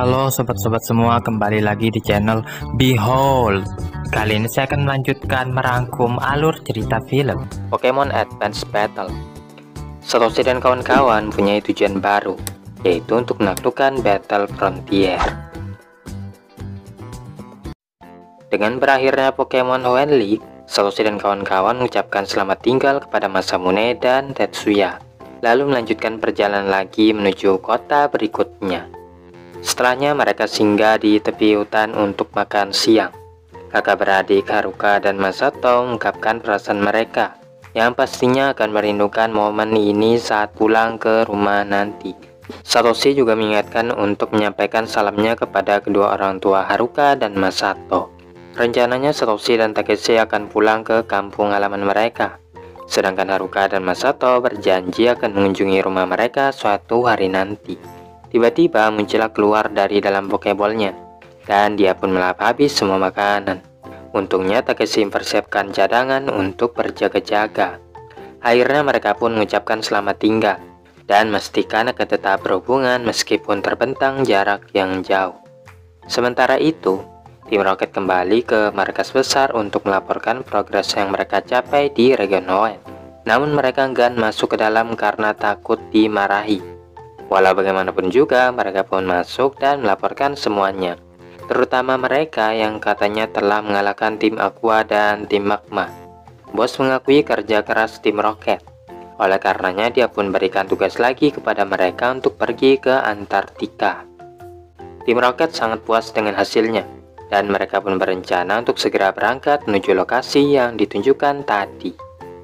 Halo sobat-sobat semua, kembali lagi di channel Behold. Kali ini saya akan melanjutkan merangkum alur cerita film Pokemon Advance Battle. Satoshi dan kawan-kawan punya tujuan baru, yaitu untuk menaklukkan Battle Frontier. Dengan berakhirnya Pokemon Hoenn League, Satoshi dan kawan-kawan mengucapkan selamat tinggal kepada Masamune dan Tetsuya, lalu melanjutkan perjalanan lagi menuju kota berikutnya. Setelahnya mereka singgah di tepi hutan untuk makan siang. Kakak beradik Haruka dan Masato mengungkapkan perasaan mereka yang pastinya akan merindukan momen ini saat pulang ke rumah nanti. Satoshi juga mengingatkan untuk menyampaikan salamnya kepada kedua orang tua Haruka dan Masato. Rencananya Satoshi dan Takeshi akan pulang ke kampung halaman mereka, sedangkan Haruka dan Masato berjanji akan mengunjungi rumah mereka suatu hari nanti. Tiba-tiba muncullah keluar dari dalam pokeballnya, dan dia pun melahap habis semua makanan. Untungnya Takeshi mempersiapkan cadangan untuk berjaga-jaga. Akhirnya mereka pun mengucapkan selamat tinggal, dan memastikan akan tetap berhubungan meskipun terbentang jarak yang jauh. Sementara itu, tim Rocket kembali ke markas besar untuk melaporkan progres yang mereka capai di region Hoenn. Namun mereka enggan masuk ke dalam karena takut dimarahi. Walau bagaimanapun juga, mereka pun masuk dan melaporkan semuanya, terutama mereka yang katanya telah mengalahkan tim Aqua dan tim Magma. Bos mengakui kerja keras tim Rocket. Oleh karenanya dia pun berikan tugas lagi kepada mereka untuk pergi ke Antartika. Tim Rocket sangat puas dengan hasilnya, dan mereka pun berencana untuk segera berangkat menuju lokasi yang ditunjukkan tadi.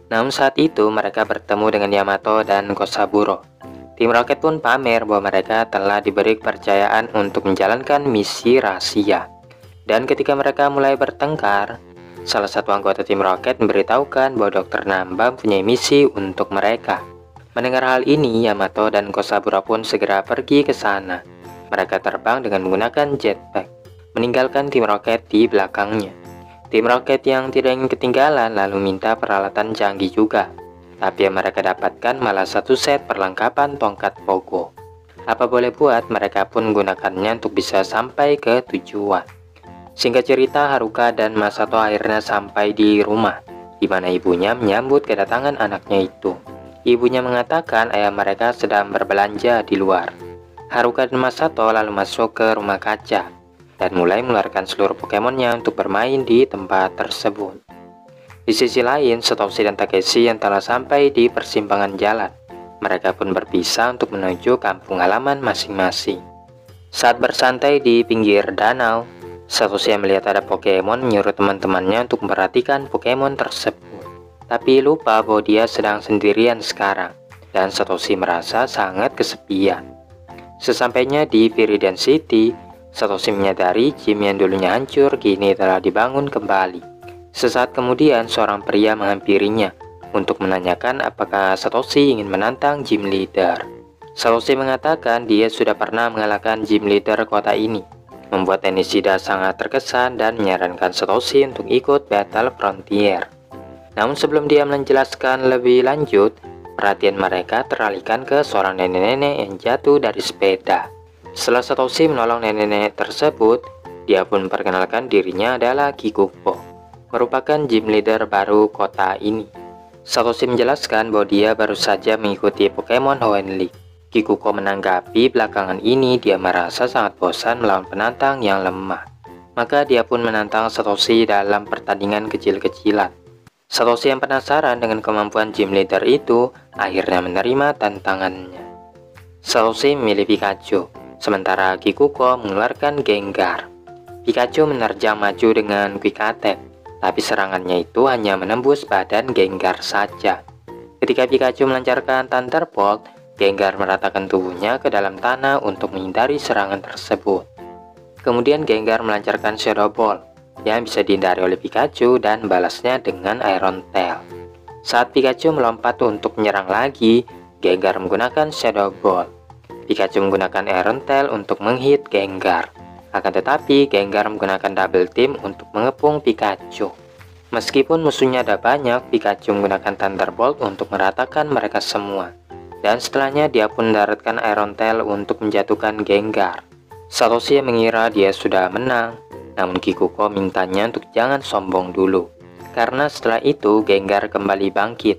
Namun saat itu mereka bertemu dengan Yamato dan Kosaburo. Tim Rocket pun pamer bahwa mereka telah diberi kepercayaan untuk menjalankan misi rahasia. Dan ketika mereka mulai bertengkar, salah satu anggota tim Rocket memberitahukan bahwa Dr. Namba punya misi untuk mereka. Mendengar hal ini, Yamato dan Kosaburo pun segera pergi ke sana. Mereka terbang dengan menggunakan jetpack, meninggalkan tim Rocket di belakangnya. Tim Rocket yang tidak ingin ketinggalan lalu minta peralatan canggih juga. Tapi yang mereka dapatkan malah satu set perlengkapan tongkat Pogo. Apa boleh buat, mereka pun menggunakannya untuk bisa sampai ke tujuan. Singkat cerita, Haruka dan Masato akhirnya sampai di rumah, di mana ibunya menyambut kedatangan anaknya itu. Ibunya mengatakan ayah mereka sedang berbelanja di luar. Haruka dan Masato lalu masuk ke rumah kaca, dan mulai mengeluarkan seluruh Pokemonnya untuk bermain di tempat tersebut. Di sisi lain, Satoshi dan Takeshi yang telah sampai di persimpangan jalan. Mereka pun berpisah untuk menuju kampung halaman masing-masing. Saat bersantai di pinggir danau, Satoshi yang melihat ada Pokemon menyuruh teman-temannya untuk memperhatikan Pokemon tersebut. Tapi lupa bahwa dia sedang sendirian sekarang, dan Satoshi merasa sangat kesepian. Sesampainya di Viridian City, Satoshi menyadari gym yang dulunya hancur kini telah dibangun kembali. Sesaat kemudian seorang pria menghampirinya untuk menanyakan apakah Satoshi ingin menantang gym leader. Satoshi mengatakan dia sudah pernah mengalahkan gym leader kota ini, membuat Nishida sangat terkesan dan menyarankan Satoshi untuk ikut Battle Frontier. Namun sebelum dia menjelaskan lebih lanjut, perhatian mereka teralihkan ke seorang nenek-nenek yang jatuh dari sepeda. Setelah Satoshi menolong nenek-nenek tersebut, dia pun memperkenalkan dirinya adalah Kikuko, merupakan gym leader baru kota ini. Satoshi menjelaskan bahwa dia baru saja mengikuti Pokemon Hoenn League. Kikuko menanggapi belakangan ini dia merasa sangat bosan melawan penantang yang lemah. Maka dia pun menantang Satoshi dalam pertandingan kecil-kecilan. Satoshi yang penasaran dengan kemampuan gym leader itu akhirnya menerima tantangannya. Satoshi memilih Pikachu, sementara Kikuko mengeluarkan Gengar. Pikachu menerjang maju dengan Quick Attack, tapi serangannya itu hanya menembus badan Gengar saja. Ketika Pikachu melancarkan Thunderbolt, Gengar meratakan tubuhnya ke dalam tanah untuk menghindari serangan tersebut. Kemudian Gengar melancarkan Shadow Ball yang bisa dihindari oleh Pikachu dan balasnya dengan Iron Tail. Saat Pikachu melompat untuk menyerang lagi, Gengar menggunakan Shadow Ball. Pikachu menggunakan Iron Tail untuk menghit Gengar. Akan tetapi, Gengar menggunakan Double Team untuk mengepung Pikachu. Meskipun musuhnya ada banyak, Pikachu menggunakan Thunderbolt untuk meratakan mereka semua. Dan setelahnya dia pun mendaratkan Iron Tail untuk menjatuhkan Gengar. Satoshi mengira dia sudah menang, namun Kikuko mintanya untuk jangan sombong dulu. Karena setelah itu Gengar kembali bangkit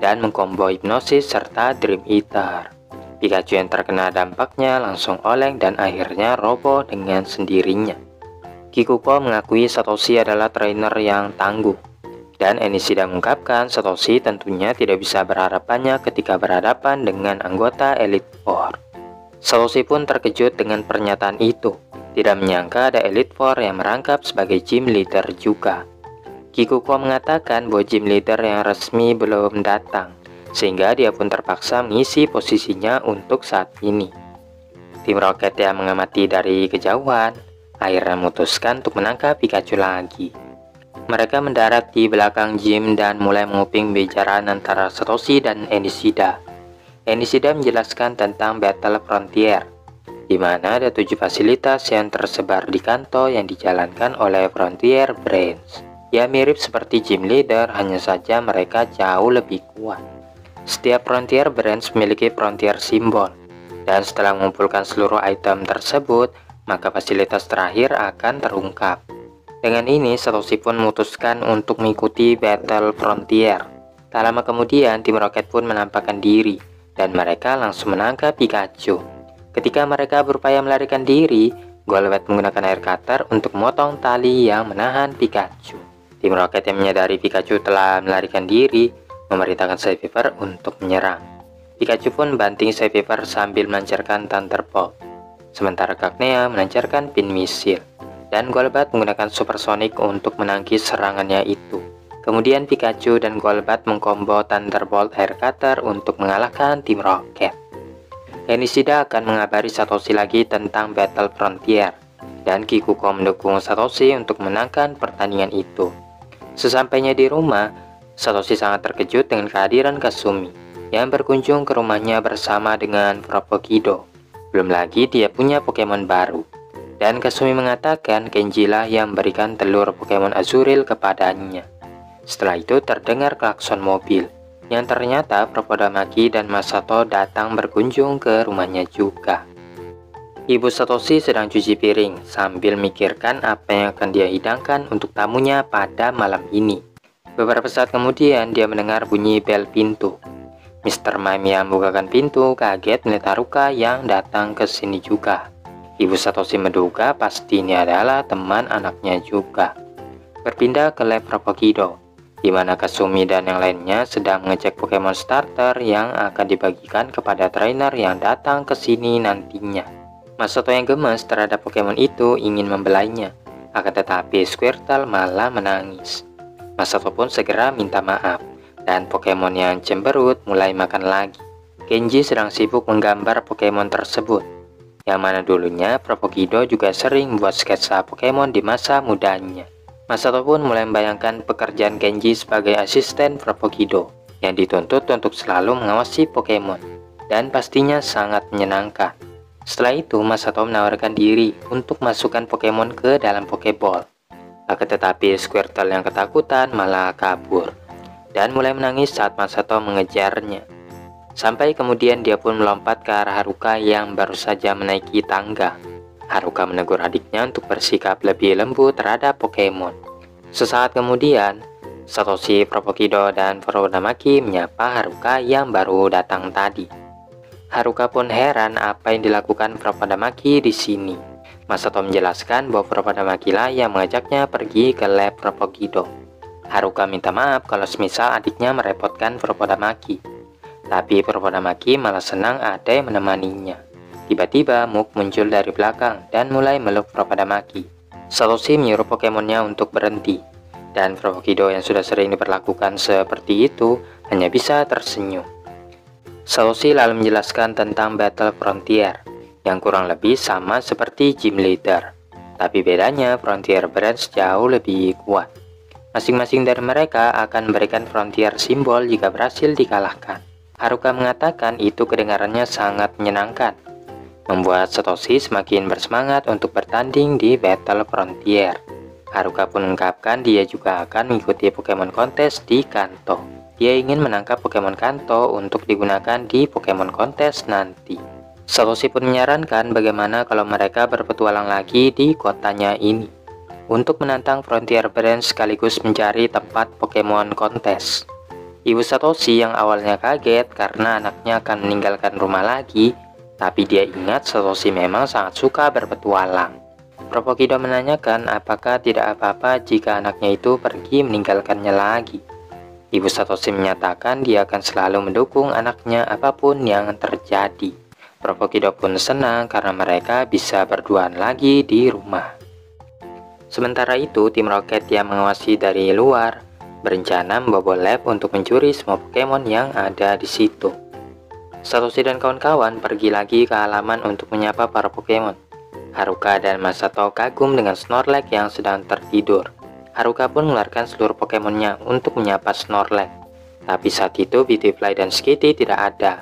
dan mengkombo hipnosis serta Dream Eater. Pikachu yang terkena dampaknya langsung oleng dan akhirnya roboh dengan sendirinya. Kikuko mengakui Satoshi adalah trainer yang tangguh. Dan Enishida mengungkapkan Satoshi tentunya tidak bisa berharap banyak ketika berhadapan dengan anggota Elite Four. Satoshi pun terkejut dengan pernyataan itu. Tidak menyangka ada Elite Four yang merangkap sebagai gym leader juga. Kikuko mengatakan bahwa gym leader yang resmi belum datang, sehingga dia pun terpaksa mengisi posisinya untuk saat ini. Tim Rocket yang mengamati dari kejauhan, akhirnya memutuskan untuk menangkap Pikachu lagi. Mereka mendarat di belakang gym dan mulai menguping pembicaraan antara Satoshi dan Enishida. Enishida menjelaskan tentang Battle Frontier, di mana ada 7 fasilitas yang tersebar di Kanto yang dijalankan oleh Frontier Branch. Ya mirip seperti gym leader, hanya saja mereka jauh lebih kuat. Setiap Frontier Branch memiliki Frontier Symbol, dan setelah mengumpulkan seluruh item tersebut, maka fasilitas terakhir akan terungkap. Dengan ini, Satoshi pun memutuskan untuk mengikuti Battle Frontier. Tak lama kemudian, tim Rocket pun menampakkan diri, dan mereka langsung menangkap Pikachu. Ketika mereka berupaya melarikan diri, Golbat menggunakan air cutter untuk memotong tali yang menahan Pikachu. Tim Rocket yang menyadari Pikachu telah melarikan diri, memerintahkan Scyther untuk menyerang. Pikachu pun banting Scyther sambil melancarkan Thunderbolt. Sementara Gagnea melancarkan pin misil, dan Golbat menggunakan Supersonic untuk menangkis serangannya itu. Kemudian Pikachu dan Golbat mengkombo Thunderbolt Air Cutter untuk mengalahkan tim Rocket. Enishida akan mengabari Satoshi lagi tentang Battle Frontier, dan Kikuko mendukung Satoshi untuk menangkan pertandingan itu. Sesampainya di rumah, Satoshi sangat terkejut dengan kehadiran Kasumi yang berkunjung ke rumahnya bersama dengan Propogido. Belum lagi dia punya Pokemon baru, dan Kasumi mengatakan Kenji lah yang memberikan telur Pokemon Azurill kepadanya. Setelah itu terdengar klakson mobil, yang ternyata Propodamaki dan Masato datang berkunjung ke rumahnya juga. Ibu Satoshi sedang cuci piring sambil mikirkan apa yang akan dia hidangkan untuk tamunya pada malam ini. Beberapa saat kemudian dia mendengar bunyi bel pintu. Mr. Mime yang membukakan pintu kaget melihat Haruka yang datang ke sini juga. Ibu Satoshi menduga pasti ini adalah teman anaknya juga. Berpindah ke lab Propogido, di mana Kasumi dan yang lainnya sedang mengecek Pokemon starter yang akan dibagikan kepada trainer yang datang ke sini nantinya. Masato yang gemas terhadap Pokemon itu ingin membelainya, akan tetapi Squirtle malah menangis. Masato pun segera minta maaf, dan Pokemon yang cemberut mulai makan lagi. Kenji sedang sibuk menggambar Pokemon tersebut, yang mana dulunya Propogido juga sering membuat sketsa Pokemon di masa mudanya. Masato pun mulai membayangkan pekerjaan Kenji sebagai asisten Propogido yang dituntut untuk selalu mengawasi Pokemon, dan pastinya sangat menyenangkan. Setelah itu Masato menawarkan diri untuk masukkan Pokemon ke dalam Pokeball. Akan tetapi Squirtle yang ketakutan malah kabur dan mulai menangis saat Masato mengejarnya. Sampai kemudian dia pun melompat ke arah Haruka yang baru saja menaiki tangga. Haruka menegur adiknya untuk bersikap lebih lembut terhadap Pokemon. Sesaat kemudian, Satoshi, Propogido, dan Propodamaki menyapa Haruka yang baru datang tadi. Haruka pun heran apa yang dilakukan Propodamaki di sini. Masato menjelaskan bahwa Propodamaki lah yang mengajaknya pergi ke lab Propogido. Haruka minta maaf kalau semisal adiknya merepotkan Propodamaki. Tapi Propodamaki malah senang ada yang menemaninya. Tiba-tiba Muk muncul dari belakang dan mulai meluk Propodamaki. Satoshi menyuruh Pokemonnya untuk berhenti, dan Propogido yang sudah sering diperlakukan seperti itu hanya bisa tersenyum. Satoshi lalu menjelaskan tentang Battle Frontier, yang kurang lebih sama seperti Gym Leader, tapi bedanya Frontier Branch jauh lebih kuat. Masing-masing dari mereka akan memberikan Frontier Symbol jika berhasil dikalahkan. Haruka mengatakan itu kedengarannya sangat menyenangkan, membuat Satoshi semakin bersemangat untuk bertanding di Battle Frontier. Haruka pun mengungkapkan dia juga akan mengikuti Pokemon Kontes di Kanto. Dia ingin menangkap Pokemon Kanto untuk digunakan di Pokemon Kontes nanti. Satoshi pun menyarankan bagaimana kalau mereka berpetualang lagi di kotanya ini untuk menantang Frontier Brand sekaligus mencari tempat Pokemon kontes. Ibu Satoshi yang awalnya kaget karena anaknya akan meninggalkan rumah lagi, tapi dia ingat Satoshi memang sangat suka berpetualang. Propokido menanyakan apakah tidak apa-apa jika anaknya itu pergi meninggalkannya lagi. Ibu Satoshi menyatakan dia akan selalu mendukung anaknya apapun yang terjadi. Propokido pun senang karena mereka bisa berduaan lagi di rumah. Sementara itu, tim Rocket yang mengawasi dari luar berencana membobol lab untuk mencuri semua Pokemon yang ada di situ. Satoshi dan kawan-kawan pergi lagi ke halaman untuk menyapa para Pokemon. Haruka dan Masato kagum dengan Snorlax yang sedang tertidur. Haruka pun mengeluarkan seluruh Pokemonnya untuk menyapa Snorlax. Tapi saat itu Beautifly dan Skitty tidak ada.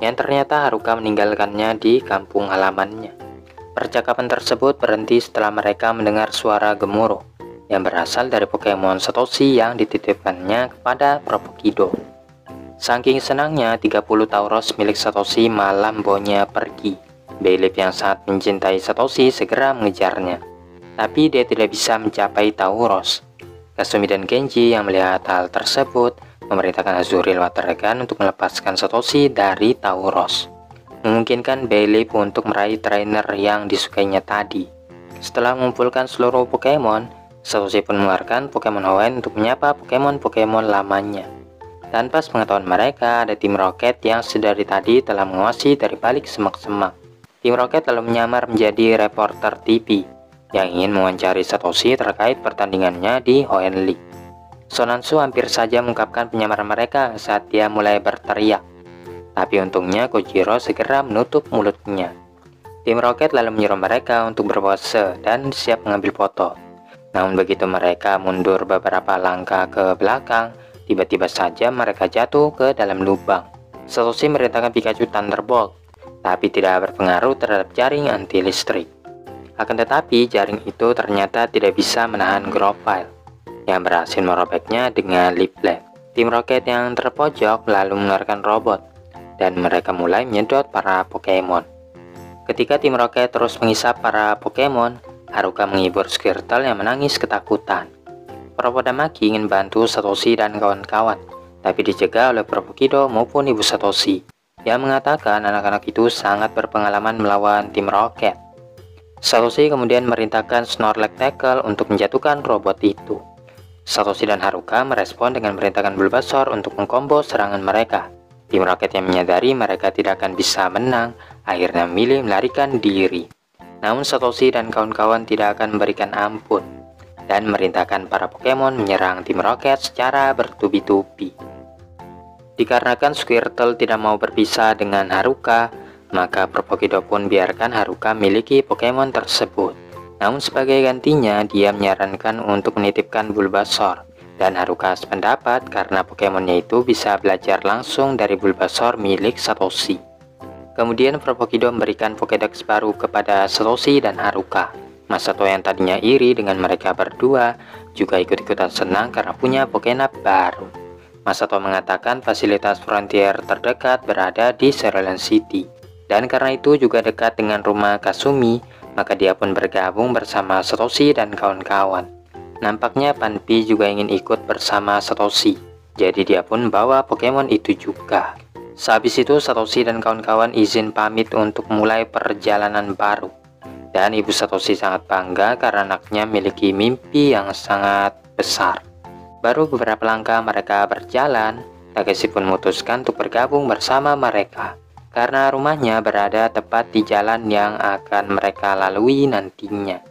Yang ternyata Haruka meninggalkannya di kampung halamannya. Percakapan tersebut berhenti setelah mereka mendengar suara gemuruh yang berasal dari Pokemon Satoshi yang dititipkannya kepada Propokido. Saking senangnya, 30 Tauros milik Satoshi malah membawanya pergi. Beyblade yang sangat mencintai Satoshi segera mengejarnya, tapi dia tidak bisa mencapai Tauros. Kasumi dan Genji yang melihat hal tersebut memerintahkan Azurill Water Gun untuk melepaskan Satoshi dari Tauros, memungkinkan Beyblade untuk meraih trainer yang disukainya tadi. Setelah mengumpulkan seluruh Pokemon, Satoshi pun mengeluarkan Pokemon Hoenn untuk menyapa Pokemon lamanya. Tanpa sepengetahuan mereka, ada tim Rocket yang sedari tadi telah mengawasi dari balik semak-semak. Tim Rocket lalu menyamar menjadi reporter TV yang ingin mewawancari Satoshi terkait pertandingannya di Hoenn League. Sonansu hampir saja mengungkapkan penyamaran mereka saat dia mulai berteriak. Tapi untungnya Kojiro segera menutup mulutnya. Tim Rocket lalu menyuruh mereka untuk berpose dan siap mengambil foto. Namun begitu mereka mundur beberapa langkah ke belakang, tiba-tiba saja mereka jatuh ke dalam lubang. Satoshi merintahkan Pikachu Thunderbolt, tapi tidak berpengaruh terhadap jaring anti listrik. Akan tetapi jaring itu ternyata tidak bisa menahan Grovyle yang berhasil merobeknya dengan Leaf Blade. Tim Rocket yang terpojok lalu mengeluarkan robot dan mereka mulai menyedot para Pokemon. Ketika tim Rocket terus menghisap para Pokemon, Haruka menghibur Squirtle yang menangis ketakutan. Propodamaki ingin bantu Satoshi dan kawan-kawan, tapi dicegah oleh Propokido maupun Ibu Satoshi yang mengatakan anak-anak itu sangat berpengalaman melawan tim Rocket. Satoshi kemudian merintahkan Snorlax Tackle untuk menjatuhkan robot itu. Satoshi dan Haruka merespon dengan memerintahkan Bulbasaur untuk mengkombo serangan mereka. Tim Rocket yang menyadari mereka tidak akan bisa menang, akhirnya memilih melarikan diri. Namun Satoshi dan kawan-kawan tidak akan memberikan ampun dan memerintahkan para Pokemon menyerang tim Rocket secara bertubi-tubi. Dikarenakan Squirtle tidak mau berpisah dengan Haruka, maka Propokido pun biarkan Haruka miliki Pokemon tersebut. Namun sebagai gantinya, dia menyarankan untuk menitipkan Bulbasaur, dan Haruka sependapat karena Pokemonnya itu bisa belajar langsung dari Bulbasaur milik Satoshi. Kemudian Propokido memberikan Pokédex baru kepada Satoshi dan Haruka. Masato yang tadinya iri dengan mereka berdua juga ikut-ikutan senang karena punya Pokénap baru. Masato mengatakan fasilitas Frontier terdekat berada di Cerulean City, dan karena itu juga dekat dengan rumah Kasumi, maka dia pun bergabung bersama Satoshi dan kawan-kawan. Nampaknya Panpi juga ingin ikut bersama Satoshi, jadi dia pun bawa Pokemon itu juga. Sehabis itu Satoshi dan kawan-kawan izin pamit untuk mulai perjalanan baru. Dan Ibu Satoshi sangat bangga karena anaknya memiliki mimpi yang sangat besar. Baru beberapa langkah mereka berjalan, Takeshi pun memutuskan untuk bergabung bersama mereka, karena rumahnya berada tepat di jalan yang akan mereka lalui nantinya.